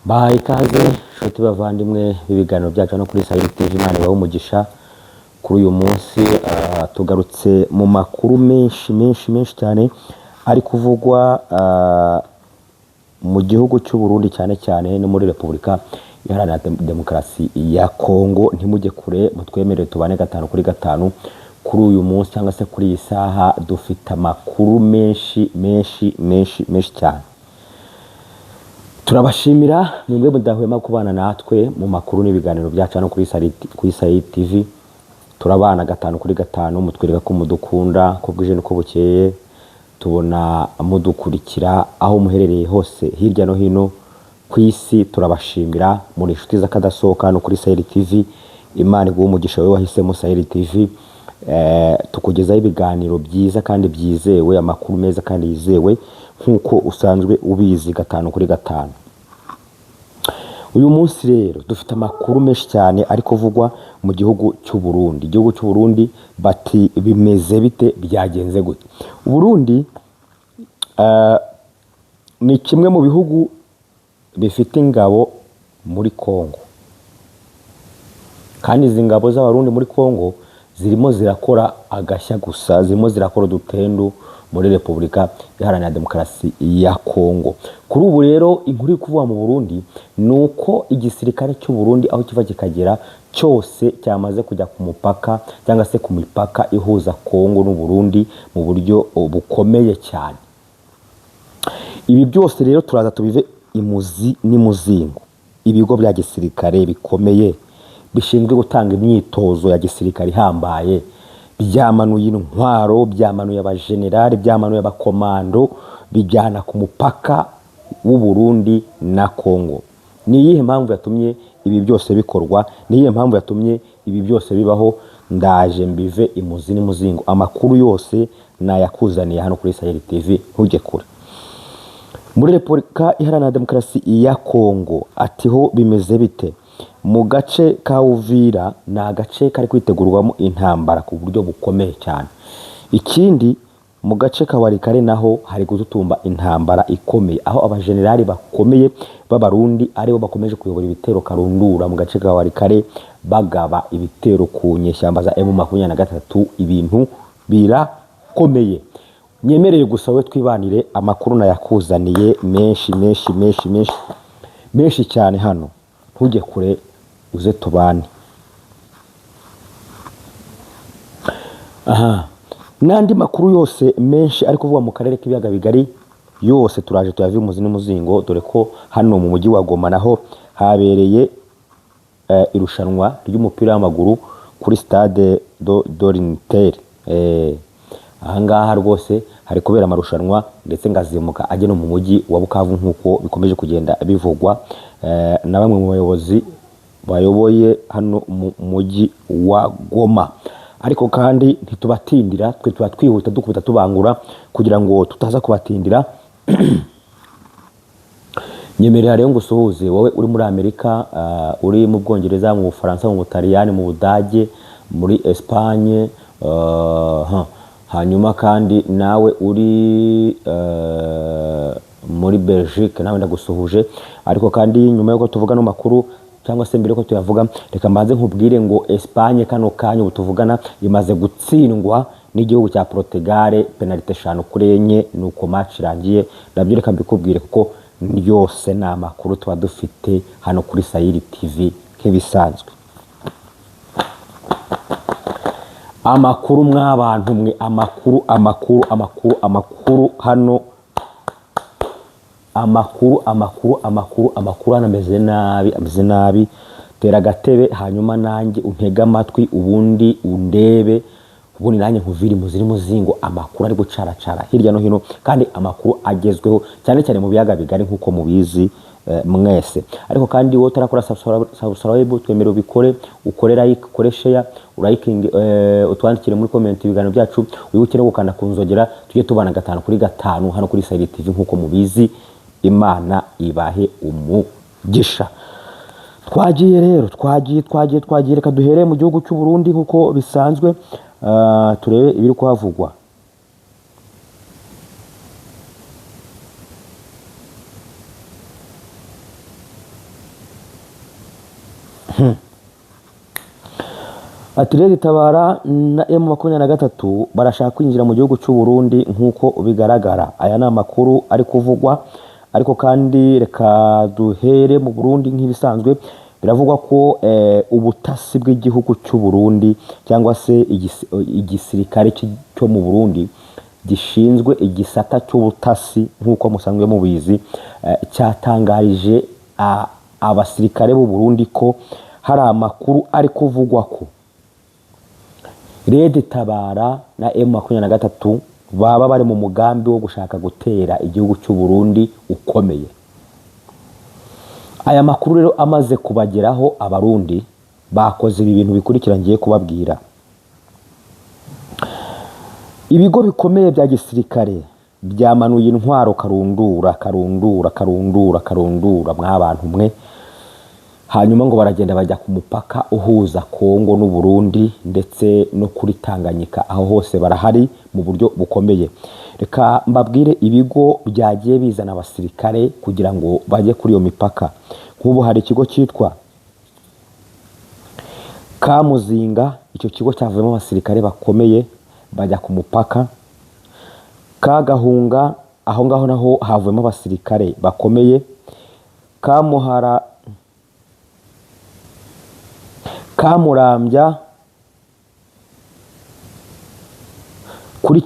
Bahaye ikaze nshuti bavandimwe b'ibiganiro byacu no kuri Sahel TV. Imana ibahe umugisha. Kuri uyu munsi tugarutse mu makuru menshi cyane ari kuvugwa mu gihugu cy'u Burundi, cyane no muri Repubulika Iharanira Demokarasi ya Kongo. Ntimujye kure, mutwemerere tubane 5 kuri 5 kuri uyu munsi cyangwa se kuri iyi saha. Dufite amakuru menshi cyane. Turabashimira nimwe mudahwema kubana natwe mu makuru n'ibiganiro byacu no kuri Sahel TV. Turabana 5 kuri 5, mutwereka ko mudukunda, ko bwije nuko bukeye. Tubona mudukurikira aho muherereye hose hirya no hino ku isi. Turabashimira muri inshuti z'akadasohoka no kuri Sahel TV. Imana iguhe umugisha wewe wahisemo Sahel TV. Tukugezaho ibiganiro byiza kandi byizewe, amakuru meza kandi yizewe nkuko usanzwe ubizi 5 kuri 5. Uyu munsi rero dufite amakuru menshi cyane ariko vugwa mu gihugu cy'u Burundi. Igihugu cy'u Burundi bati bimeze bite, byagenze gute? Burundi ni kimwe mu bihugu bifite ingabo muri Kongo, kandi izi ngabo z'abarundi muri Kongo zirimo zirakora agashya gusa, zirimo zirakora udutendu muri Repubulika Iharanira Demokarasi ya Kongo. Kuri ubu rero inkuru kuvuga mu Burundi nuko igisirikare cy'u Burundi aho kiva kikagera cyose cyamaze kujya ku mupaka cyangwa se ku mipaka ihuza Kongo n'u Burundi mu buryo bukomeye cyane. Ibi byose rero turaza tubive imuzi n'imuzingo. Ibigo bya gisirikare bikomeye bishinzwe gutanga imyitozo ya gisirikare ihambaye byamanuye intwaro, byamanuye abajenerali, byamanuye abakomando, bijyana ku mupaka w'u Burundi na Kongo. Ni iyihe mpamvu yatumye ibi byose bikorwa? Ni iyihe mpamvu yatumye ibi byose bibaho? Ndaje mbive imuzi n'imuzingo. Amakuru yose nayakuzaniye hano kuri Sahel TV, ntujye kure. Muri Repubulika Iharanira Demokarasi ya Kongo atiho bimeze bite? Mu gace ka Uvira ni agace kari kwitegurwamo intambara ku buryo bukomeye cyane. Ikindi mu gace ka Warikare naho hari gututumba intambara ikomeye, aho abajenerali bakomeye b'abarundi aribo bakomeje kuyobora ibitero karundura mu gace ka Warikare, bagaba ibitero ku nyeshyamba za M23. Ibintu birakomeye. Nyemereye gusa we twibanire amakuru nayakuzaniye menshi cyane hano. Ntujye kure, uze tubane. N'andi makuru yose menshi ariko kuvuga mu karere k'ibiyaga bigari yose turaje tuyavi umuzi n'umuzingo, dore ko hano mu mujyi wa Goma naho habereye irushanwa ry'umupira w'amaguru kuri stade Dorinter. Ahangaha rwose hari kubera amarushanwa ndetse ngazimuka ajye no mu mujyi wa Bukavu nkuko bikomeje kugenda bivugwa na bamwe mu bayobozi bayoboye hano mu mujyi wa Goma. Ariko kandi ntitubatindira, twe tuba twihuta dukubita tubangura kugira ngo tutaza kubatindira. Nyemerera rero ngusuhuze wowe uri muri Amerika, uri mu Bwongereza, mu Bufaransa, mu Butaliyani, mu Budage, muri Espagne, hanyuma kandi nawe uri muri Belgique, nawe ndagusuhuje. Ariko kandi nyuma yuko tuvuga no makuru cyangwa se mbere ko tuyavuga, reka mbanze nkubwire ngo Espagne kano kanyu butuvugana imaze gutsindwa n'igihugu cya Portugal penalty 5-4. nuko match irangiye. Nabyo reka mbikubwire kuko yose na makuru tuba dufite hano kuri Sahel TV nk'ibisanzwe. Amakuru mw'abantu mwe, amakuru hano, amakuru ameze nabi. Tera agatebe hanyuma nanjye untega amatwi ubundi undebe, ubundi nanjye nkuvira imuzi n'imuzingo. Amakuru ari gucaracara hirya no hino kandi amakuru agezweho cyane mu biyaga bigari nkuko mubizi mwese. Ariko kandi wowe utarakora subscribe, twemere ubikore, ukore like, ukore share, urayikinge, utwandikire muri comment ibiganiro byacu, wibuke no gukanda kunzogera, tujye tubana 5 kuri 5 hano kuri Sahel TV nkuko mubizi. Imana ibahe umugisha. Twagiye rero, twagiye reka duhere mu gihugu cy'u Burundi nkuko bisanzwe. Turebe ibiri kuhavugwa. ati Red Tabara na M23 barashaka kwinjira mu gihugu cy'u Burundi nk'uko bigaragara. Aya ni amakuru ari kuvugwa, ariko kandi reka duhere mu Burundi nk'ibisanzwe. Biravugwa ko ubutasi bw'igihugu cy'u Burundi cyangwa se igisirikare cyo mu Burundi gishinzwe igisata cy'ubutasi nk'uko musanzwe mubizi, cyatangarije abasirikare b'u Burundi ko hari amakuru ari kuvugwa ko Red Tabara na M23 baba bari mu mugambi wo gushaka gutera igihugu cy'u Burundi ukomeye. Aya makuru rero amaze kubageraho, abarundi bakoze ibintu bikurikira ngiye kubabwira. Ibigo bikomeye bya gisirikare byamanuye intwaro karundura mw'abantu mwe, hanyuma ngo baragenda bajya ku mupaka uhuza Kongo n'u Burundi ndetse no kuri Tanganyika. Aho hose barahari mu buryo bukomeye. Reka mbabwire ibigo byagiye bizana abasirikare kugira ngo bajye kuri iyo mipaka. Nk'ubu hari ikigo cyitwa Kamuzinga, icyo kigo cyavuyemo abasirikare bakomeye bajya ku mupaka. Kagahunga, aho ngaho naho havuyemo abasirikare bakomeye. Kamurambya kuri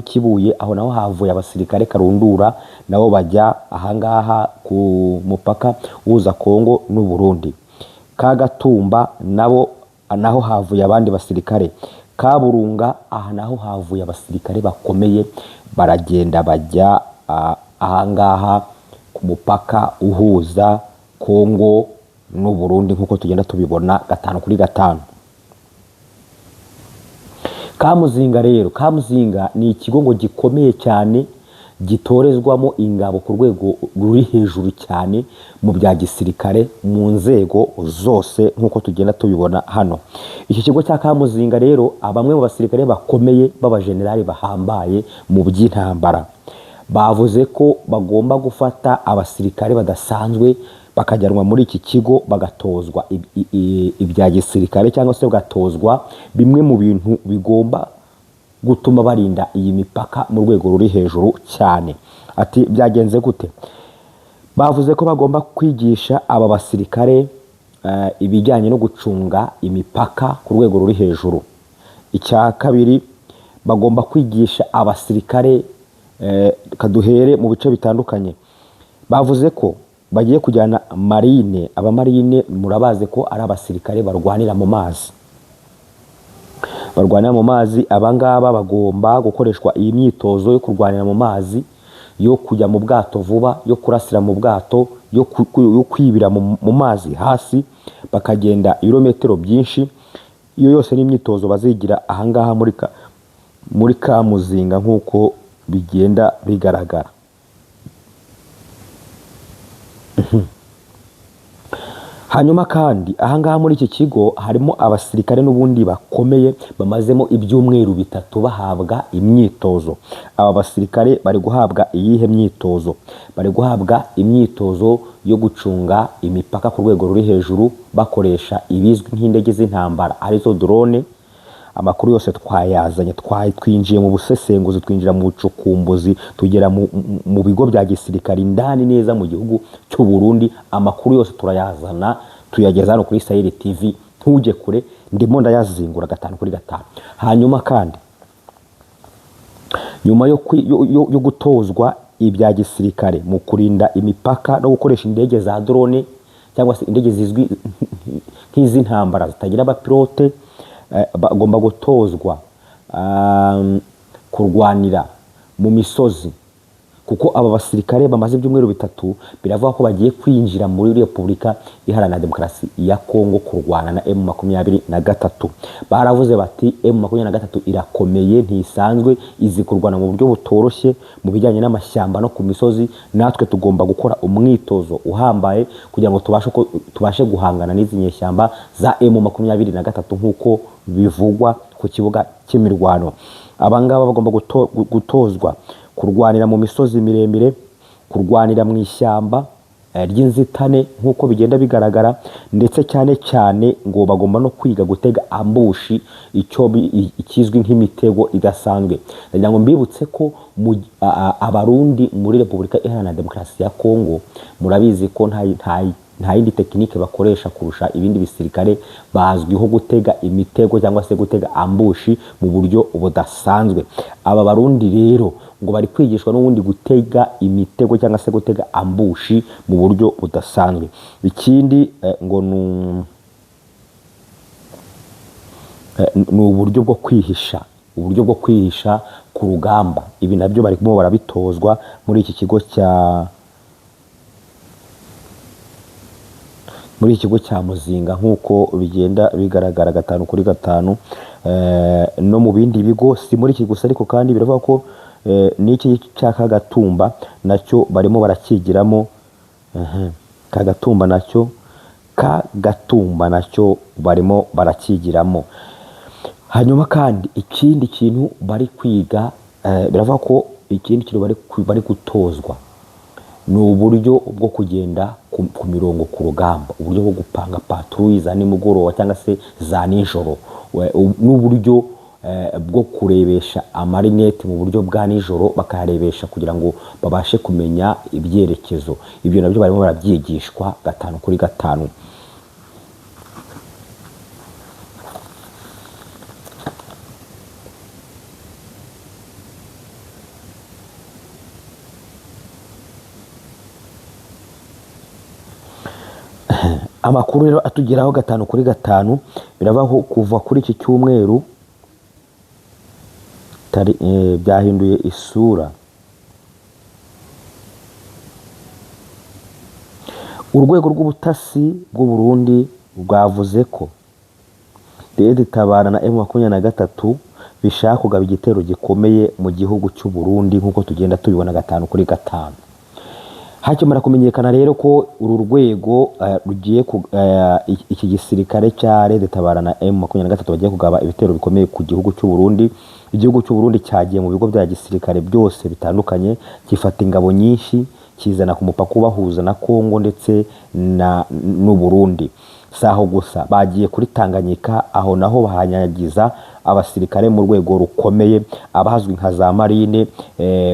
Kibuye, aho naho havuye abasirikare karundura, nabo bajya ahangaha ku mupaka uhuza Kongo n'u Burundi. Kagatumba naho havuye abandi basirikare. Kaburunga, aha naho havuye abasirikare bakomeye, baragenda bajya ahangaha ku mupaka uhuza Kongo n'u Burundi nk'uko tugenda tubibona 5 kuri 5. Kamuzinga ni ikigo ngo gikomeye cyane, gitorezwamo ingabo ku rwego ruri hejuru cyane mu bya gisirikare mu nzego zose nk'uko tugenda tubibona hano. Iki kigo cya Kamuzinga rero, bamwe mu basirikare bakomeye b'abajenerali bahambaye mu by'intambara bavuze ko bagomba gufata abasirikare badasanzwe bakajyanwa muri iki kigo bagatozwa ibya gisirikare, cyangwa se bagatozwa bimwe mu bintu bigomba gutuma barinda iyi mipaka mu rwego ruri hejuru cyane. Ati byagenze gute? Bavuze ko bagomba kwigisha aba basirikare ibijyanye no gucunga imipaka ku rwego ruri hejuru. Icya kabiri, bagomba kwigisha abasirikare kaduhere mu bice bitandukanye. Bavuze ko bagiye kujyana marine. Abamarine murabaze ko ari abasirikare barwanira mu mazi. Abangaba bagomba gukoreshwa iyi myitozo yo kurwanira mu mazi, yo kujya mu bwato vuba, yo kurasira mu bwato, yo kwibira mu mazi hasi, bakagenda ibirometero byinshi. Iyo yose ni imyitozo bazigira ahangaha muri Kamuzinga nk'uko bigenda bigaragara. Hanyuma kandi ahangaha muri iki kigo harimo abasirikare n'ubundi bakomeye bamazemo ibyumweru 3 bahabwa imyitozo. Aba basirikare bari guhabwa iyihe myitozo? Bari guhabwa imyitozo yo gucunga imipaka ku rwego ruri hejuru bakoresha ibizwi nk'indege z'intambara arizo drone. Amakuru yose twayazanye, twinjiye mu busesenguzi, twinjira mu bucukumbuzi, tugera mu bigo bya gisirikare indani neza mu gihugu cy'u Burundi. Amakuru yose turayazana, tuyageza hano kuri Sahel TV. Ntujye kure, ndimo ndayazingura 5 kuri 5. Hanyuma kandi nyuma yo gutozwa ibya gisirikare mu kurinda imipaka no gukoresha indege za drone cyangwa se indege zizwi nk'iz'intambara zitagira abapilote, bagomba gutozwa kurwanira mu misozi, kuko aba basirikare bamaze ibyumweru 3 biravuga ko bagiye kwinjira muri Repubulika Iharanira Demokarasi ya Kongo kurwana na M23. Baravuze bati M23 irakomeye, ntisanzwe, izi kurwana mu buryo butoroshye mu bijyanye n'amashyamba no ku misozi. Natwe tugomba gukora umwitozo uhambaye kugira ngo tubashe guhangana n'izi nyeshyamba za M23 nk'uko bivugwa ku kibuga cy'imirwano. Abangaba bagomba gutozwa kurwanira mu misozi miremire, kurwanira mu ishyamba, ry'inzitane nk'uko bigenda bigaragara, ndetse cyane cyane ngo bagomba no kwiga gutega ambushi, ikizwi nk'imitego idasanzwe. Ndagira ngo mbibutse ko abarundi muri Repubulika Iharanira Demokarasi ya Kongo, murabizi ko nta yindi tekinike bakoresha kurusha ibindi bisirikare, bazwiho gutega imitego cyangwa se gutega ambushi mu buryo budasanzwe. Aba barundi rero ngo bari kwigishwa n'ubundi gutega imitego cyangwa se gutega ambushi mu buryo budasanzwe. Ikindi ngo ni uburyo bwo kwihisha ku rugamba. Ibi nabyo barimo barabitozwa muri iki kigo cya Muzinga nk'uko bigenda bigaragara 5/5, no mu bindi bigo, si muri iki gusa ariko kandi biravuga ko n'iki cya Kagatumba nacyo barimo barakigiramo. Kagatumba nacyo barimo barakigiramo. Hanyuma kandi ikindi kintu bari kwiga, biravuga ko ikindi kintu bari gutozwa ni uburyo bwo kugenda ku mirongo ku rugamba, uburyo bwo gupanga patrouille za nimugoroba cyangwa se za nijoro, n'uburyo bwo kurebesha amarinete mu buryo bwa nijoro, bakayarebesha kugira ngo babashe kumenya ibyerekezo. Ibyo nabyo barimo barabyigishwa 5/5. Amakuru rero atugeraho 5/5 birabaho kuva kuri iki cyumweru byahinduye isura. Urwego rw'ubutasi bw'u Burundi rwavuze ko Tabara na M23 bishaka kugaba igitero gikomeye mu gihugu cy'u Burundi nk'uko tugenda tubibona 5/5. Hakimara kumenyekana rero ko uru rwego rugiye iki gisirikare cya Tabara na M23 bagiye kugaba ibitero bikomeye ku gihugu cy'u Burundi. Igihugu cy'u Burundi cyagiye mu bigo bya gisirikare byose bitandukanye, gifata ingabo nyinshi, kizana ku mupaka ubahuza na Kongo ndetse n'u Burundi. Saho gusa bagiye kuri Tanganyika, aho naho bahanyagiza abasirikare mu rwego rukomeye, abahazwi nka za marine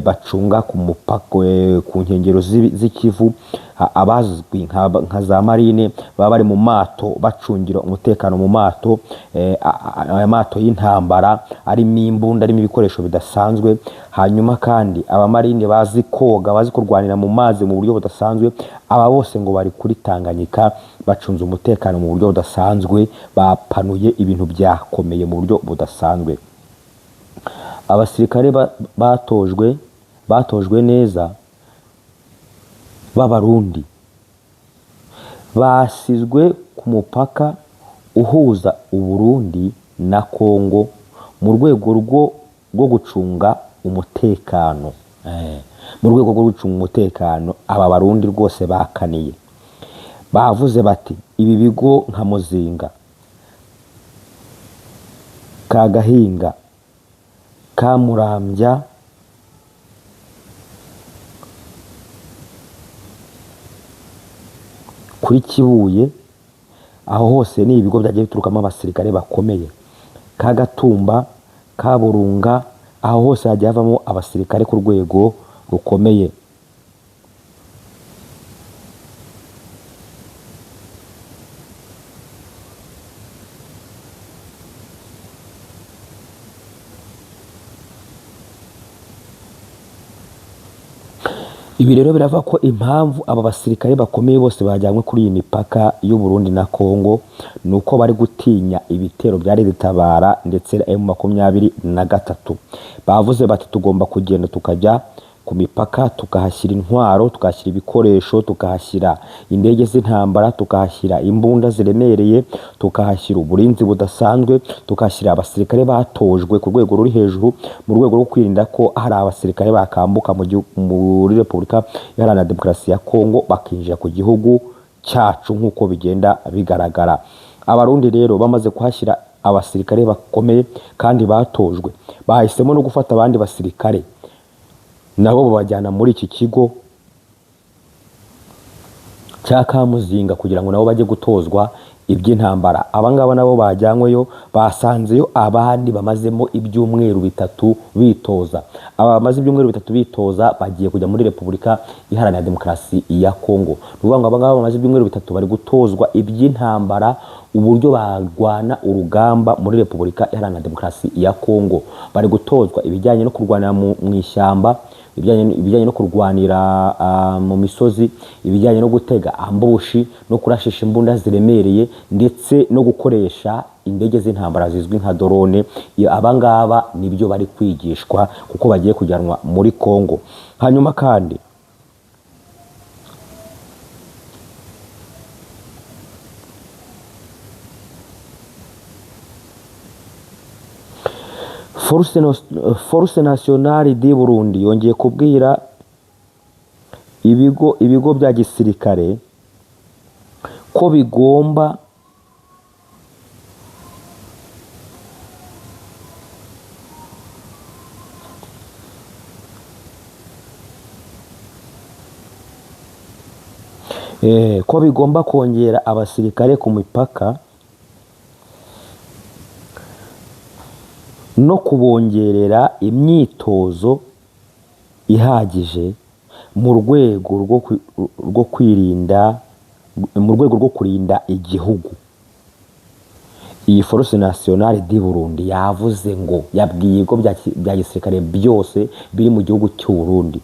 bacunga ku mupaka ku nkengero z'ikivu. Abazwi nka za marine baba bari mu mato bacungira umutekano mu mato, amato y'intambara arimo imbunda, arimo ibikoresho bidasanzwe. Hanyuma kandi abamarine bazi koga, bazi kurwanira mu mazi mu buryo budasanzwe, aba bose ngo bari kuri Tanganyika bacunze umutekano mu buryo budasanzwe, bapanuye ibintu byakomeye mu buryo budasanzwe. Abasirikare batojwe neza b'Abarundi basizwe ku mupaka uhuza u Burundi na Kongo mu rwego rwo gucunga umutekano. Mu rwego rwo gucunga umutekano, aba Barundi rwose bakaniye, bavuze bati ibi bigo nka Muzinga, Kagahinga, Kamurambya, kuri Kibuye, aho hose ni ibigo byagiye biturukamo abasirikare bakomeye. Kagatumba, Kaburunga, aho hose hagiye havamo abasirikare ku rwego rukomeye. Ibi rero birava ko impamvu aba basirikare bakomeye bose bajyanywe kuri iyi mipaka y'u Burundi na Kongo nuko bari gutinya ibitero bya Tabara ndetse na M23. Bavuze bati tugomba kugenda tukajya ku mipaka, tukahashyira intwaro, tukahashyira ibikoresho, tukahashyira indege z'intambara, tukahashyira imbunda ziremereye, tukahashyira uburinzi budasanzwe, tukahashyira abasirikare batojwe ku rwego ruri hejuru, mu rwego rwo kwirinda ko hari abasirikare bakambuka muri Repubulika Iharanira Demokarasi ya Kongo bakinjira ku gihugu cyacu nk'uko bigenda bigaragara. Abarundi rero bamaze kuhashyira abasirikare bakomeye kandi batojwe, bahisemo no gufata abandi basirikare nabo babajyana muri iki kigo cya Kamuzinga kugira ngo nabo bajye gutozwa iby'intambara. Abangaba nabo bajyanyweyo basanzeyo abandi bamazemo ibyumweru bitatu bitoza. Aba bamaze ibyumweru bitatu bitoza bagiye kujya muri Repubulika Iharanira Demokarasi ya Kongo. Nuvuga ngo abangaba bamaze ibyumweru bitatu bari gutozwa iby'intambara, uburyo barwana urugamba muri Repubulika Iharanira Demokarasi ya Kongo. Bari gutozwa ibijyanye no kurwanira mu ishyamba, ibijyanye no kurwanira mu misozi, ibijyanye no gutega ambushi no kurashisha imbunda ziremereye, ndetse no gukoresha indege z'intambara zizwi nka drone. Abangaba nibyo bari kwigishwa kuko bagiye kujyanwa muri Kongo. Hanyuma kandi Force Nationale du Burundi yongeye kubwira ibigo bya gisirikare ko bigomba kongera abasirikare ku mipaka no kubongerera imyitozo ihagije mu rwego rwo kurinda igihugu. Iyi Force Nationale du Burundi yavuze ngo yabwiye ibigo bya gisirikare byose biri mu gihugu cy'u Burundi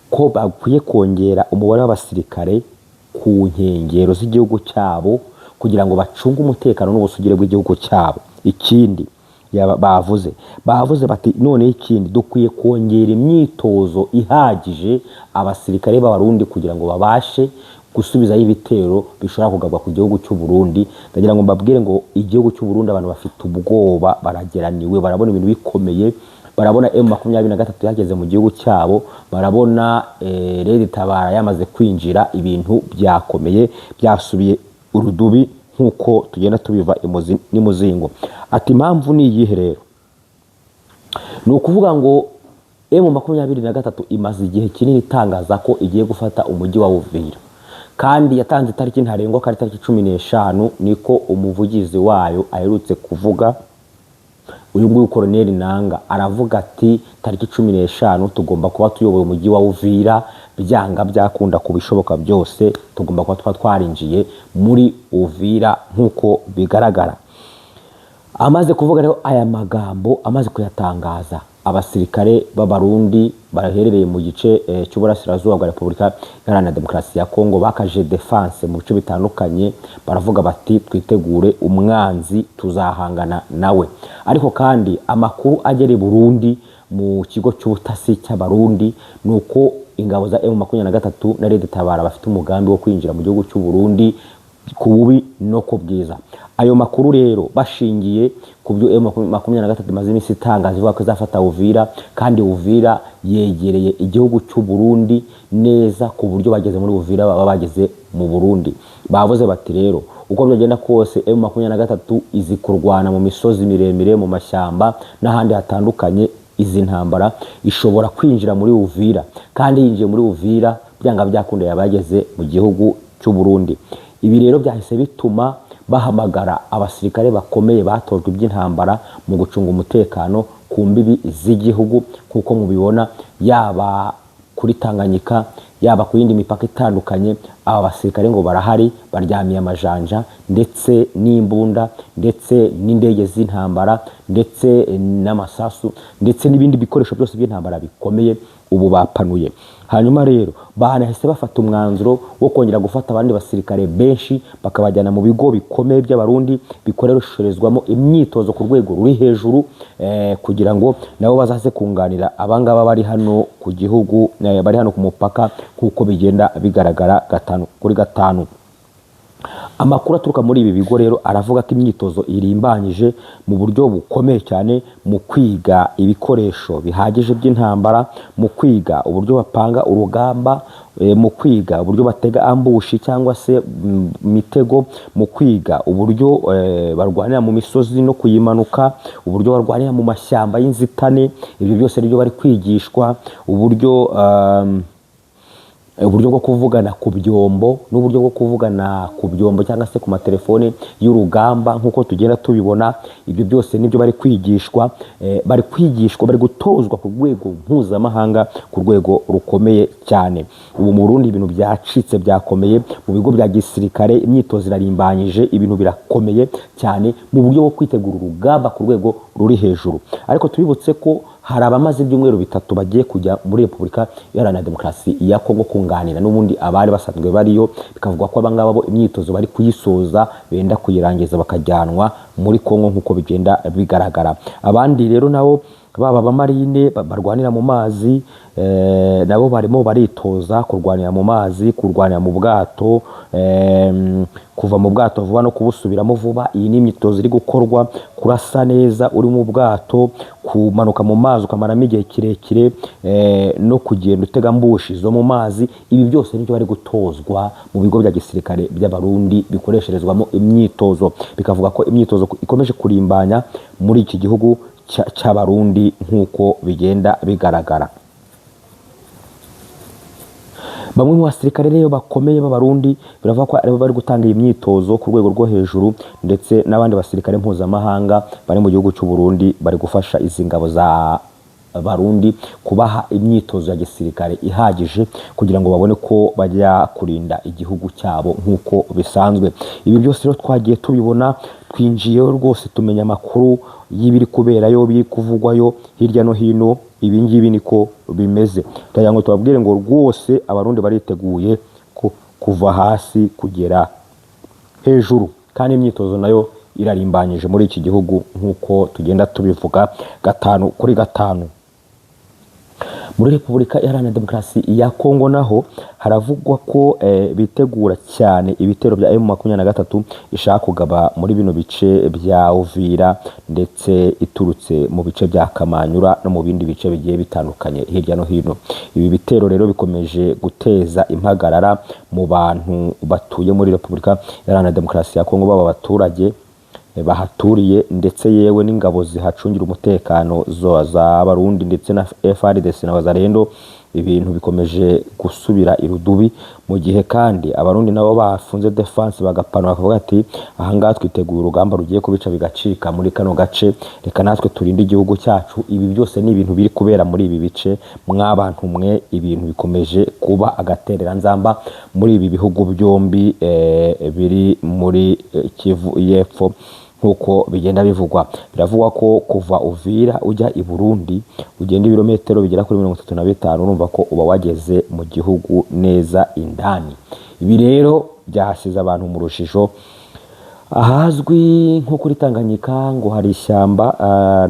ko bakwiye kongera umubare w'abasirikare ku nkengero z'igihugu cyabo kugira ngo bacunge umutekano n'ubusugire bw'igihugu cyabo. Ikindi bavuze bati none ikindi dukwiye kongera imyitozo ihagije abasirikare b'Abarundi kugira ngo babashe gusubizayo ibitero bishobora kugabwa ku gihugu cy'u Burundi. Ndagira ngo mbabwire ngo igihugu cy'u Burundi abantu bafite ubwoba, barageraniwe, barabona ibintu bikomeye, barabona M23 yageze mu gihugu cyabo, barabona Red Tabara yamaze kwinjira, ibintu byakomeye byasubiye urudubi nkuko tugenda tubiva n'imuzingo. Ati impamvu ni iyihe rero? Ni ukuvuga ngo M23 imaze igihe kinini itangaza ko igiye gufata umujyi wa Uvira, kandi yatanze itariki ntarengwa ko ari tariki 15 niko umuvugizi wayo aherutse kuvuga. Uyu nguyu Colonel Nanga aravuga ati tariki 15 tugomba kuba tuyoboye umujyi wa Uvira, byanga byakunda kubishoboka byose tugomba kuba twarinjiye muri Uvira nkuko bigaragara. Amaze kuvuga rero aya magambo, amaze kuyatangaza, abasirikare b'Abarundi baherereye mu gice cy'uburasirazuba bwa Repubulika Iharanira Demokarasi ya Kongo bakaje defense mu bice bitandukanye, baravuga bati twitegure umwanzi tuzahangana nawe. Ariko kandi amakuru agere Burundi mu kigo cy'ubutasi cy'Abarundi nuko ingabo za M23 na Red Tabara bafite umugambi wo kwinjira mu gihugu cy'u Burundi ku bubi no ku bwiza. Ayo makuru rero bashingiye ku byo M23 imaze iminsi itangaza ivuga ko izafata Uvira, kandi Uvira yegereye igihugu cy'u Burundi neza ku buryo bageze muri Uvira baba bageze mu Burundi. Bavuze bati rero uko byagenda kose M23 izi kurwana mu misozi miremire, mu mashyamba n'ahandi hatandukanye, izi ntambara ishobora kwinjira muri Uvira, kandi yinjiye muri Uvira byanga byakunda yabageze mu gihugu cy'u Burundi. Ibi rero byahise bituma bahamagara abasirikare bakomeye batojwe iby'intambara mu gucunga umutekano ku mbibi z'igihugu, kuko mubibona yaba kuri Tanganyika yaba ku yindi mipaka itandukanye. Aba basirikare ngo barahari, baryamiye amajanja ndetse n'imbunda ndetse n'indege z'intambara ndetse n'amasasu ndetse n'ibindi bikoresho byose by'intambara bikomeye ubu bapanuye. Hanyuma rero banahise bafata umwanzuro wo kongera gufata abandi basirikare benshi bakabajyana mu bigo bikomeye by'Abarundi bikoreshezwamo imyitozo ku rwego ruri hejuru, kugira ngo nabo bazaze kunganira abangaba bari hano ku gihugu, bari hano ku mupaka kuko bigenda bigaragara 5 kuri 5. Amakuru aturuka muri ibi bigo rero aravuga ko imyitozo irimbanyije mu buryo bukomeye cyane mu kwiga ibikoresho bihagije by'intambara, mu kwiga uburyo bapanga urugamba, mu kwiga uburyo batega ambushi cyangwa se mitego, mu kwiga uburyo barwanira mu misozi no kuyimanuka, uburyo barwanira mu mashyamba y'inzitane. Ibyo byose ryo bari kwigishwa, uburyo uburyo bwo kuvugana ku byombo n'uburyo bwo kuvugana ku byombo cyangwa se ku matelefone y'urugamba nk'uko tugenda tubibona. Ibyo byose nibyo bari kwigishwa, bari gutozwa ku rwego mpuzamahanga, ku rwego rukomeye cyane. Ubu mu Burundi ibintu byacitse, byakomeye mu bigo bya gisirikare, imyitozo irarimbanyije, ibintu birakomeye cyane mu buryo bwo kwitegura urugamba ku rwego ruri hejuru. Ariko tubibutse ko hari abamaze ibyumweru bitatu bagiye kujya muri Repubulika Iharanira Demokarasi ya Kongo kunganira n'ubundi abari basanzwe bariyo, bikavugwa ko abangaba bo imyitozo bari kuyisoza, benda kuyirangiza bakajyanwa muri Kongo nk'uko bigenda bigaragara. Abandi rero nabo baba abamarine barwanira mu mazi, nabo barimo baritoza kurwanira mu mazi, kurwanira mu bwato, kuva mu bwato vuba no kubusubiramo vuba. Iyi ni imyitozo iri gukorwa, kurasa neza uri mu bwato, kumanuka mu mazi ukamaramo igihe kirekire, no kugenda utega mbushi zo mu mazi. Ibi byose nibyo bari gutozwa mu bigo bya gisirikare by'Abarundi bikoresherezwamo imyitozo. Bikavuga ko imyitozo ikomeje kurimbanya muri iki gihugu cy'Abarundi nk'uko bigenda bigaragara. Bamwe mu basirikare rero bakomeye b'Abarundi biravuga ko aribo bari gutanga iyi myitozo ku rwego rwo hejuru, ndetse n'abandi basirikare mpuzamahanga bari mu gihugu cy'u Burundi bari gufasha izi ngabo za Barundi kubaha imyitozo ya gisirikare ihagije kugira ngo babone ko bajya kurinda igihugu cyabo nk'uko bisanzwe. Ibi byose rero twagiye tubibona, twinjiyeho rwose tumenya amakuru y'ibiri kuberayo, biri kuvugwayo hirya no hino. Ibi ngibi niko bimeze, tutagira ngo tubabwire ngo rwose Abarundi bariteguye kuva hasi kugera hejuru, kandi imyitozo nayo irarimbanyije muri iki gihugu nk'uko tugenda tubivuga gatanu kuri gatanu. Muri Repubulika Iharanira Demokarasi ya Kongo naho haravugwa ko bitegura cyane ibitero bya M23 ishaka kugaba muri bino bice bya Uvira, ndetse iturutse mu bice bya Kamanyura no mu bindi bice bigiye bitandukanye hirya no hino. Ibi bitero rero bikomeje guteza impagarara mu bantu batuye muri Repubulika Iharanira Demokarasi ya Kongo, baba abaturage bahaturiye ndetse yewe n'ingabo zihacungira umutekano z'Abarundi ndetse na FARDC na Wazalendo. Ibintu bikomeje gusubira irudubi, mu gihe kandi Abarundi nabo bafunze defense bagapanura bakavuga ati ahangaha twiteguye urugamba rugiye kubica bigacika muri kano gace, reka natwe turinde igihugu cyacu. Ibi byose ni ibintu biri kubera muri ibi bice mw'abantu mwe. Ibintu bikomeje kuba agaterera nzamba muri ibi bihugu byombi biri muri Kivu y'Epfo nk'uko bigenda bivugwa. Biravugwa ko kuva Uvira ujya i Burundi ugenda ibirometero bigera kuri 35, urumva ko uba wageze mu gihugu neza indani. Ibi rero byahasize abantu mu rujijo. Ahazwi nko kuri Tanganyika ngo hari ishyamba,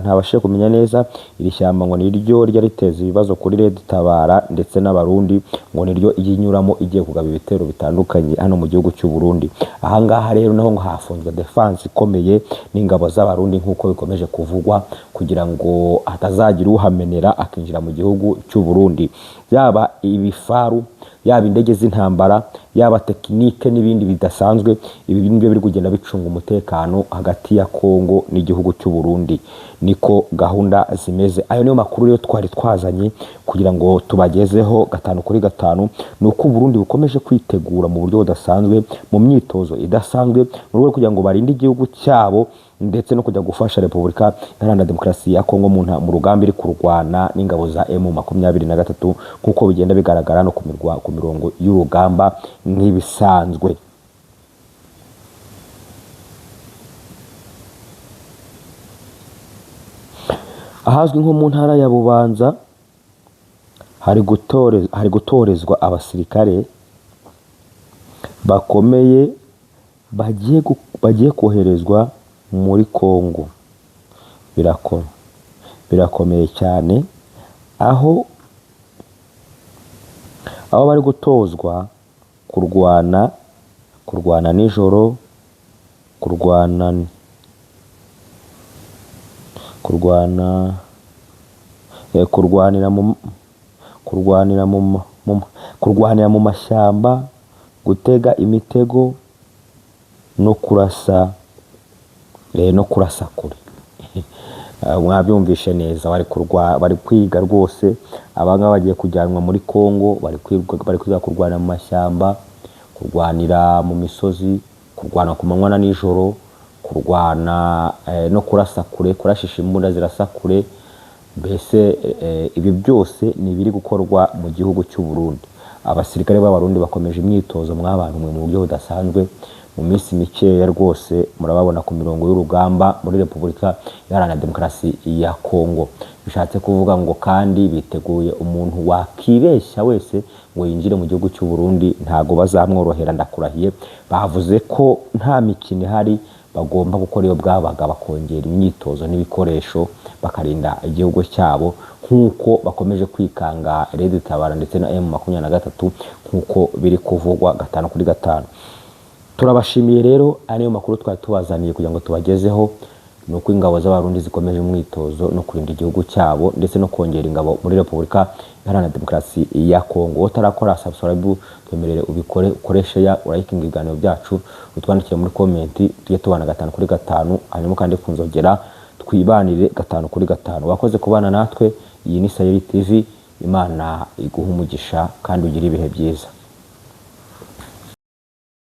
ntabashe kumenya neza iri shyamba ngo niryo rya riteza ibibazo kuri Red Tabara ndetse n'Abarundi, ngo niryo iyinyuramo igiye kugaba ibitero bitandukanye hano mu gihugu cy'u Burundi. Ahangaha rero naho ngo hafunzwe defense ikomeye n'ingabo z'Abarundi nk'uko bikomeje kuvugwa, kugira ngo hatazagira uhamenera akinjira mu gihugu cy'u Burundi. Yaba ibifaru, yaba indege z'intambara, yaba tekinike n'ibindi bidasanzwe, ibi nibyo biri kugenda bicunga umutekano hagati ya Kongo n'igihugu cy'u Burundi. Niko gahunda zimeze. Ayo niyo makuru rero twari twazanye kugira ngo tubagezeho gatanu kuri gatanu. Nuko Burundi bukomeje kwitegura mu buryo budasanzwe, mu myitozo idasanzwe, mu rwego kugira ngo barinde igihugu cyabo ndetse no kujya gufasha Repubulika Iharanira Demokarasi ya Kongo mu rugamba iri kurwana n'ingabo za M23 kuko bigenda bigaragara no ku mirongo y'urugamba nk'ibisanzwe. Ahazwi nko mu ntara ya Bubanza hari gutorezwa abasirikare bakomeye bagiye koherezwa muri Kongo. Birakomeye cyane, aho bari gutozwa kurwana nijoro, kurwanira mu mashyamba, gutega imitego no kurasa kure. mwabyumvishe neza bari kwiga rwose, abangaba bagiye kujyanwa muri Kongo, bari kwiga kurwana mu mashyamba, kurwanira mu misozi, kurwana ku manywa na nijoro, kurwana no kurasa kure, kurashisha imbunda zirasa kure. Mbese ibi byose ni ibiri gukorwa mu gihugu cy'u Burundi. Abasirikare b'Abarundi bakomeje imyitozo mw'abantu mu buryo budasanzwe. Mu minsi mikeya rwose murababona ku mirongo y'urugamba muri Repubulika Iharanira Demokarasi ya Kongo. Bishatse kuvuga ngo kandi biteguye umuntu wakibeshya wese ngo yinjire mu gihugu cy'u Burundi, ntago bazamworohera, ndakurahiye. Bavuze ko nta mikino ihari, bagomba gukora iyo bwabaga, bakongera imyitozo n'ibikoresho, bakarinda igihugu cyabo nk'uko bakomeje kwikanga Red Tabara ndetse na M23 nk'uko biri kuvugwa 5/5. Turabashimiye rero, ariyo makuru twari tubazaniye kugira ngo tubagezeho, nuko ingabo z'Abarundi zikomeje umwitozo no kurinda igihugu cyabo ndetse no kongera ingabo muri Repubulika Iharanira Demokarasi ya Kongo. Utarakora subscribe, twemerere ubikore, ukoreshe ya like ibiganiro byacu, utwandikire muri comment, tujye tubana 5/5, hanyuma kandi kunzogera twibanire 5/5. Wakoze kubana natwe. Iyi ni Sayeli TV, Imana iguha umugisha kandi ugire ibihe byiza.